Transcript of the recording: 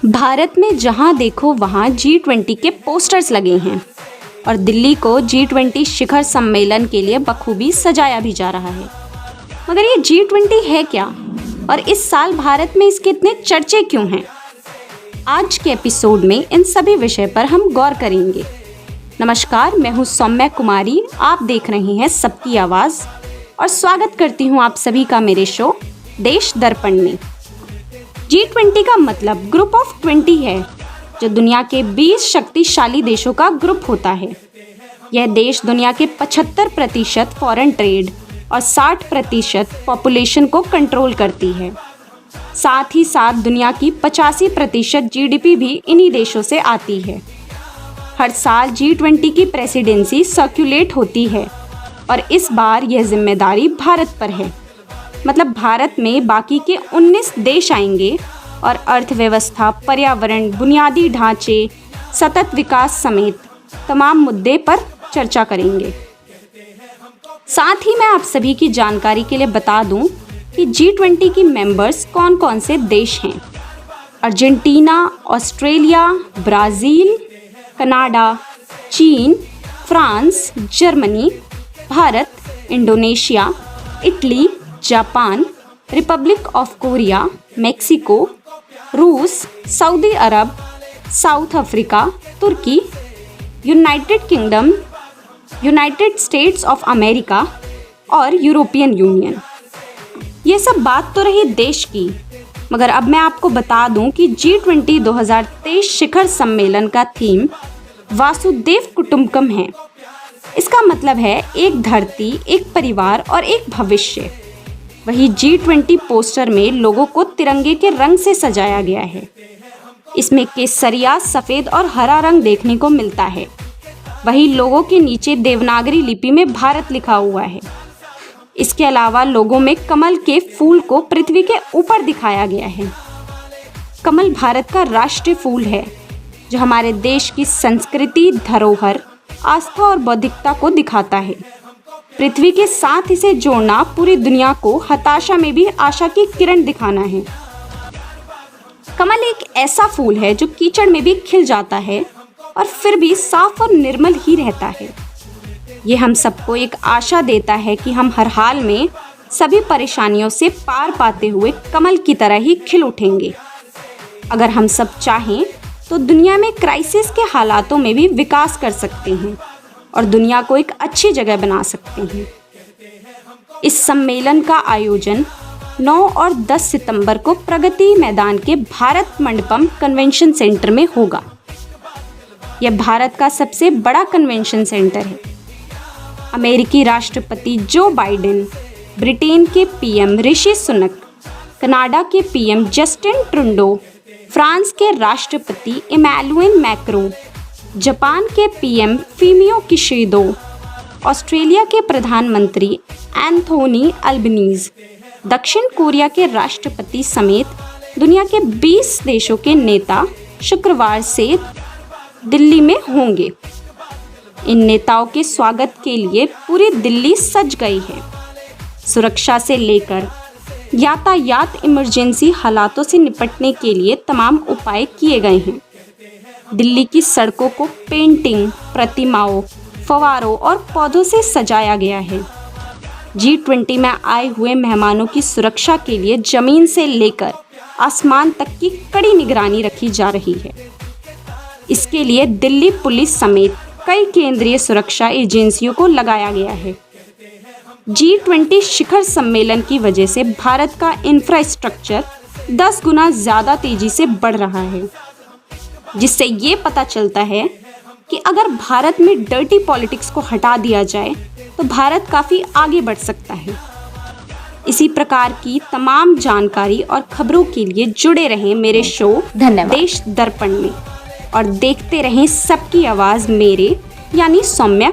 भारत में जहां देखो वहां G20 के पोस्टर्स लगे हैं और दिल्ली को G20 शिखर सम्मेलन के लिए बखूबी सजाया भी जा रहा है। मगर ये G20 है क्या और इस साल भारत में इसके इतने चर्चे क्यों हैं? आज के एपिसोड में इन सभी विषय पर हम गौर करेंगे। नमस्कार, मैं हूं सौम्या कुमारी, आप देख रहे हैं सबकी आवाज़ और स्वागत करती हूं आप सभी का मेरे शो देश दर्पण में। G20 का मतलब ग्रुप ऑफ 20 है, जो दुनिया के 20 शक्तिशाली देशों का ग्रुप होता है। यह देश दुनिया के 75% फॉरेन ट्रेड और 60% पॉपुलेशन को कंट्रोल करती है। साथ ही साथ दुनिया की 85% GDP भी इन्हीं देशों से आती है। हर साल G20 की प्रेसिडेंसी सर्कुलेट होती है और इस बार यह जिम्मेदारी भारत पर है। मतलब भारत में बाकी के 19 देश आएंगे और अर्थव्यवस्था, पर्यावरण, बुनियादी ढांचे, सतत विकास समेत तमाम मुद्दे पर चर्चा करेंगे। साथ ही मैं आप सभी की जानकारी के लिए बता दूं कि G20 की मेंबर्स कौन कौन से देश हैं। अर्जेंटीना, ऑस्ट्रेलिया, ब्राज़ील, कनाडा, चीन, France, Germany, Bharat, Indonesia, Italy, Japan, republic of Korea, Mexico, रूस, सऊदी अरब, साउथ अफ्रीका, तुर्की, United Kingdom, United States of America और यूरोपियन यूनियन। ये सब बात तो रही देश की, मगर अब मैं आपको बता दूं कि G20 2023 शिखर सम्मेलन का थीम वासुदेव कुटुंबकम है। इसका मतलब है एक धरती, एक परिवार और एक भविष्य। वही G20 पोस्टर में लोगों को तिरंगे के रंग से सजाया गया है। इसमें केसरिया, सफ़ेद और हरा रंग देखने को मिलता है। वही लोगों के नीचे देवनागरी लिपि में भारत लिखा हुआ है। इसके अलावा लोगों में कमल के फूल को पृथ्वी के ऊपर दिखाया गया है। कमल भारत का राष्ट्रीय फूल है, जो हमारे देश की संस्कृति, धरोहर, आस्था और बौद्धिकता को दिखाता है। पृथ्वी के साथ इसे जोड़ना पूरी दुनिया को हताशा में भी आशा की किरण दिखाना है। कमल एक ऐसा फूल है जो कीचड़ में भी खिल जाता है और फिर भी साफ और निर्मल ही रहता है। ये हम सबको एक आशा देता है कि हम हर हाल में सभी परेशानियों से पार पाते हुए कमल की तरह ही खिल उठेंगे। अगर हम सब चाहें तो दुनिया में क्राइसिस के हालातों में भी विकास कर सकते हैं और दुनिया को एक अच्छी जगह बना सकते हैं। इस सम्मेलन का आयोजन 9 और 10 सितंबर को प्रगति मैदान के भारत मंडपम कन्वेंशन सेंटर में होगा। यह भारत का सबसे बड़ा कन्वेंशन सेंटर है। अमेरिकी राष्ट्रपति जो बाइडेन, ब्रिटेन के PM ऋषि सुनक, कनाडा के PM जस्टिन ट्रूडो, फ्रांस के राष्ट्रपति इमैनुएल मैक्रों, जापान के PM फीमियो किशिडो, ऑस्ट्रेलिया के प्रधानमंत्री एंथोनी अल्बनीज़, दक्षिण कोरिया के राष्ट्रपति समेत दुनिया के 20 देशों के नेता शुक्रवार से दिल्ली में होंगे। इन नेताओं के स्वागत के लिए पूरी दिल्ली सज गई है। सुरक्षा से लेकर यातायात इमरजेंसी हालातों से निपटने के लिए तमाम उपाय किए गए हैं। दिल्ली की सड़कों को पेंटिंग, प्रतिमाओं, फव्वारों और पौधों से सजाया गया है। G20 में आए हुए मेहमानों की सुरक्षा के लिए जमीन से लेकर आसमान तक की कड़ी निगरानी रखी जा रही है। इसके लिए दिल्ली पुलिस समेत कई केंद्रीय सुरक्षा एजेंसियों को लगाया गया है। G20 शिखर सम्मेलन की वजह से भारत का इंफ्रास्ट्रक्चर 10 गुना ज़्यादा तेजी से बढ़ रहा है, जिससे ये पता चलता है कि अगर भारत में डर्टी पॉलिटिक्स को हटा दिया जाए तो भारत काफ़ी आगे बढ़ सकता है। इसी प्रकार की तमाम जानकारी और खबरों के लिए जुड़े रहें मेरे शो देश दर्पण में और देखते रहें सबकी आवाज़ मेरे यानी सौम्या।